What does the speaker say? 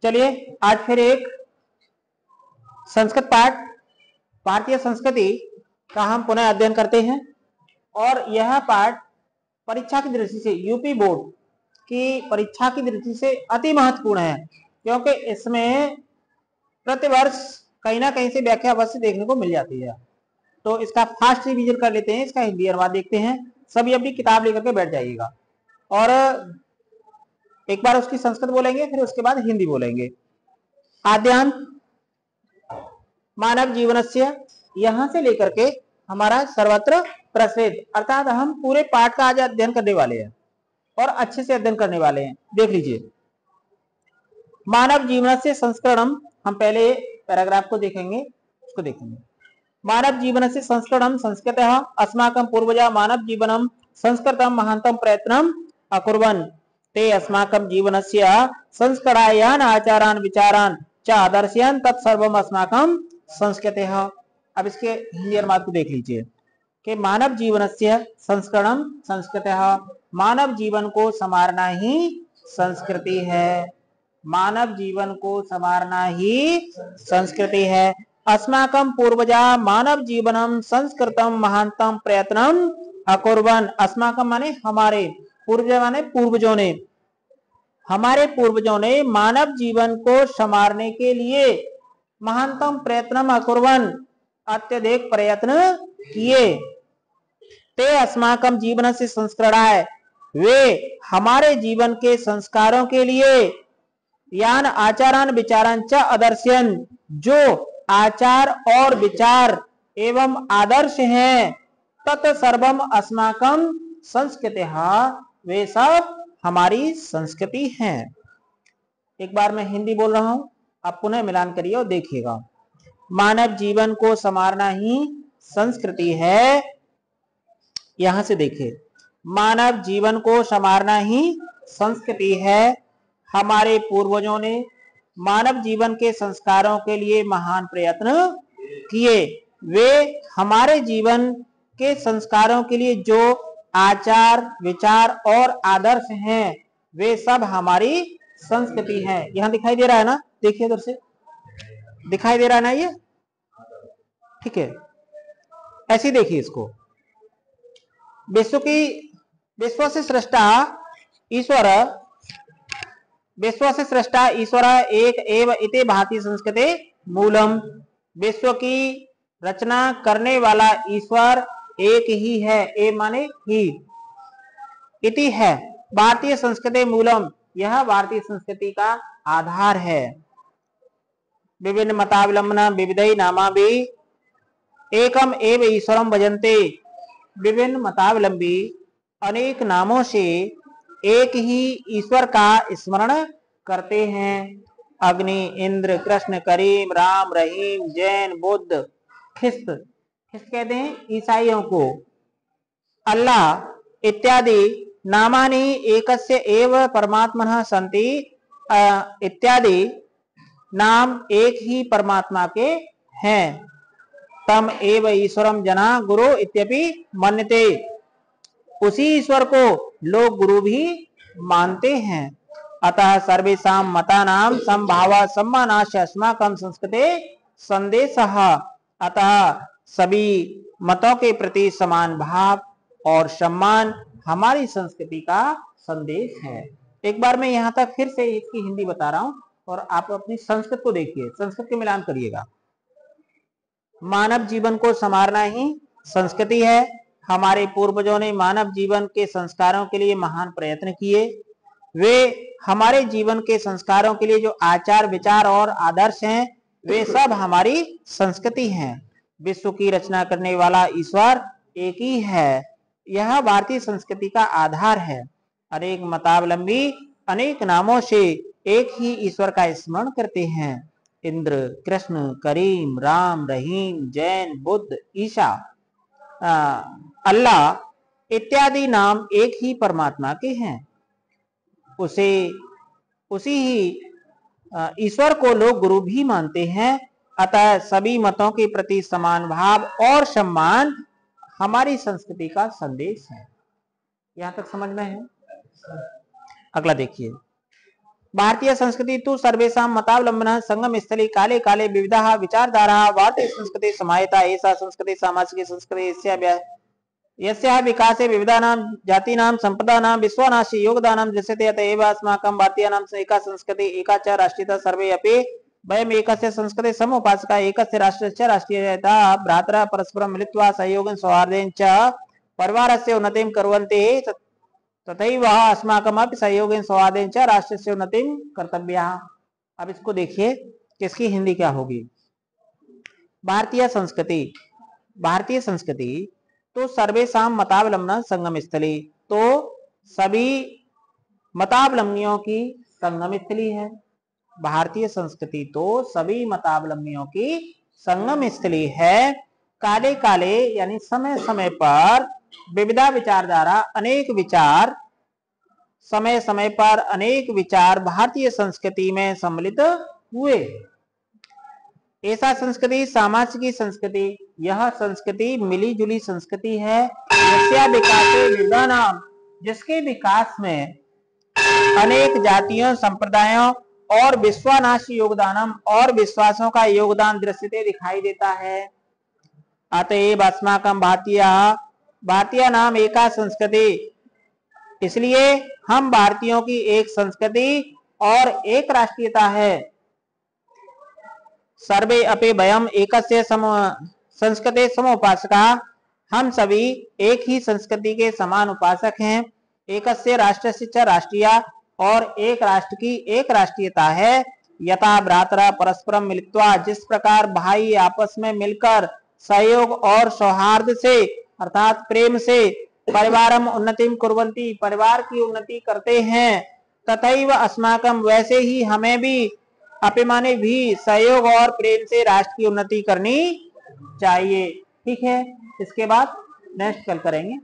चलिए आज फिर एक संस्कृत पाठ भारतीय संस्कृति का हम पुनः अध्ययन करते हैं। और यह पाठ परीक्षा की दृष्टि से यूपी बोर्ड की परीक्षा की दृष्टि से अति महत्वपूर्ण है, क्योंकि इसमें प्रतिवर्ष कहीं ना कहीं से व्याख्या अवश्य देखने को मिल जाती है। तो इसका फास्ट रिवीजन कर लेते हैं, इसका हिंदी अनुवाद देखते हैं। सभी अपनी किताब लेकर के बैठ जाइएगा और एक बार उसकी संस्कृत बोलेंगे, फिर उसके बाद हिंदी बोलेंगे। आद्यांत मानव जीवनस्य, यहां से लेकर के हमारा सर्वत्र प्रसिद्ध, अर्थात हम पूरे पाठ का आज अध्ययन करने वाले हैं और अच्छे से अध्ययन करने वाले हैं। देख लीजिए, मानव जीवनस्य संस्करणम, हम पहले पैराग्राफ को देखेंगे, उसको देखेंगे। मानव जीवनस्य संस्करणम संस्कृतः अस्माकं पूर्वजा मानव जीवनम संस्कृतं महान्तं प्रयत्नं अकुर्वन् ते अस्माकं जीवनस्य संस्करायान आचारान विचारान च आदर्शयन् तत्सर्वम् अस्माकं संस्कृतः। अब इसके हिंदी अनुवाद को देख लीजिए कि मानव जीवनस्य संस्करणम संस्कृतः, मानव जीवन को संवारना ही संस्कृति है। मानव जीवन को संवारना ही संस्कृति है। अस्माकं पूर्वजा मानव जीवनम संस्कृतम महानतम प्रयत्नम अकुर्वन्, अस्माकं माने हमारे, पूर्वज माने पूर्वजों ने, हमारे पूर्वजों ने मानव जीवन को संवारने के लिए महानतम प्रयत्नम अकुर्वन्, अत्यधिक प्रयत्न किए। ते अस्माकं जीवन से संस्करणाय, वे हमारे जीवन के संस्कारों के लिए यान आचारान विचारान च आदर्शयन्, जो आचार और विचार एवं आदर्श हैं, तत्सर्वम अस्माकं संस्कृतिः, वे सब हमारी संस्कृति हैं। एक बार मैं हिंदी बोल रहा हूं, आप पुनः मिलान करिए और देखिएगा। मानव जीवन को संवारना ही संस्कृति है। यहां से देखिए, मानव जीवन को संवारना ही संस्कृति है। हमारे पूर्वजों ने मानव जीवन के संस्कारों के लिए महान प्रयत्न किए। वे हमारे जीवन के संस्कारों के लिए जो आचार विचार और आदर्श हैं, वे सब हमारी संस्कृति हैं। यहां दिखाई दे रहा है ना, देखिए इधर से दिखाई दे रहा है ना, ये ठीक है। ऐसे देखिए इसको, विश्व से सृष्टा ईश्वर, विश्व से सृष्टा ईश्वर एक एव इति भांति संस्कृते मूलम, विश्व की रचना करने वाला ईश्वर एक ही है, ए माने ही, इति है भारतीय संस्कृति मूलम, यह भारतीय संस्कृति का आधार है। विभिन्न मतावलंबना विविधई नामाभि एकम एव ईश्वरम भजन्ते, विभिन्न मतावलंबी अनेक नामों से एक ही ईश्वर का स्मरण करते हैं। अग्नि, इंद्र, कृष्ण, करीम, राम, रहीम, जैन, बुद्ध, ख्रिस्त, ख्रिस्त कहते हैं ईसाइयों को, अल्लाह इत्यादि नामानि एकस्य एव परमात्मनः सन्ति, इत्यादि नाम एक ही परमात्मा के हैं। तम एव ईश्वरम जना गुरु इत्यपि मन्यते, उसी ईश्वर को लोग गुरु भी मानते हैं। अतः सर्वेषां मतानां समभाव सम्मानाश्च अस्माकं संस्कृते संदेशः, अतः सभी मतों के प्रति समान भाव और सम्मान हमारी संस्कृति का संदेश है। एक बार मैं यहाँ तक फिर से इसकी हिंदी बता रहा हूं और आप अपनी संस्कृत को देखिए, संस्कृत के मिलान करिएगा। मानव जीवन को संवारना ही संस्कृति है। हमारे पूर्वजों ने मानव जीवन के संस्कारों के लिए महान प्रयत्न किए। वे हमारे जीवन के संस्कारों के लिए जो आचार विचार और आदर्श हैं, वे सब हमारी संस्कृति हैं। विश्व की रचना करने वाला ईश्वर एक ही है, यह भारतीय संस्कृति का आधार है। अनेक मतावलंबी अनेक नामों से एक ही ईश्वर का स्मरण करते हैं। इंद्र, कृष्ण, करीम, राम, रहीम, जैन, बुद्ध, ईसा, अल्लाह इत्यादि नाम एक ही परमात्मा के हैं। उसी ही ईश्वर को लोग गुरु भी मानते हैं। अतः सभी मतों के प्रति समान भाव और सम्मान हमारी संस्कृति का संदेश है। यहां तक समझ में है? अगला देखिए, भारतीय संस्कृति तु सर्वेषां मतावलंबन संगम स्थली काले काले विविधा विचारधारा भारतीय संस्कृति समाहिता एषा संस्कृति सामाजिक संस्कृति यस्याः विकासे विविधानां जातीनां संप्रदानां विश्वानाशि योगदानं दृश्यते अत एव अस्माकं भारतीयानां एका संस्कृति एका च राष्ट्रीयता सर्वे अपि वयम् एकस्य संस्कृते समुपासका एकस्य राष्ट्रस्य राष्ट्रीयता भ्रातरः परस्परं मिलित्वा सहयोगेन सौहार्देन च परिवारस्य उन्नतिं कुर्वन्ति तथैव अस्माकमपि सहयोगेन सौहार्देन च राष्ट्रस्य उन्नतिं कर्तव्या। अब इसको देखिए कि इसकी हिंदी क्या होगी। भारतीय संस्कृति तो सर्वेषां मतावलंबन संगम स्थली, तो सभी मतावलंबियों की संगम स्थली है। भारतीय संस्कृति तो सभी मतावलंबियों की संगम स्थली है। काले काले यानी समय समय पर विविधा विचारधारा अनेक विचार, समय समय पर अनेक विचार भारतीय संस्कृति में सम्मिलित हुए। ऐसा संस्कृति सामाजिक संस्कृति, यह संस्कृति मिली जुली संस्कृति है। यस्या विकासे विविधानां, जिसके विकास में अनेक जातियों संप्रदायों और विश्वानाशी योगदानम और विश्वासों का योगदान दृश्यते दिखाई देता है। अतएव अस्माकं भारतीय नाम एका संस्कृति, इसलिए हम भारतीयों की एक संस्कृति और एक राष्ट्रीयता है। सर्वे अपि वयम् एकस्य संस्कृते समुपासका, हम सभी एक ही संस्कृति के समान उपासक हैं। एकस्य राष्ट्रस्य च राष्ट्रीया, और एक राष्ट्र की एक राष्ट्रीयता है। यथा भ्रातरः परस्परं मिलित्वा, जिस प्रकार भाई आपस में मिलकर सहयोग और सौहार्द से अर्थात प्रेम से परिवारम उन्नतिम कुर्वन्ति, परिवार की उन्नति करते हैं, तथैव अस्माकं, वैसे ही हमें भी अपिमाने भी सहयोग और प्रेम से राष्ट्र की उन्नति करनी चाहिए। ठीक है, इसके बाद नेक्स्ट कल करेंगे।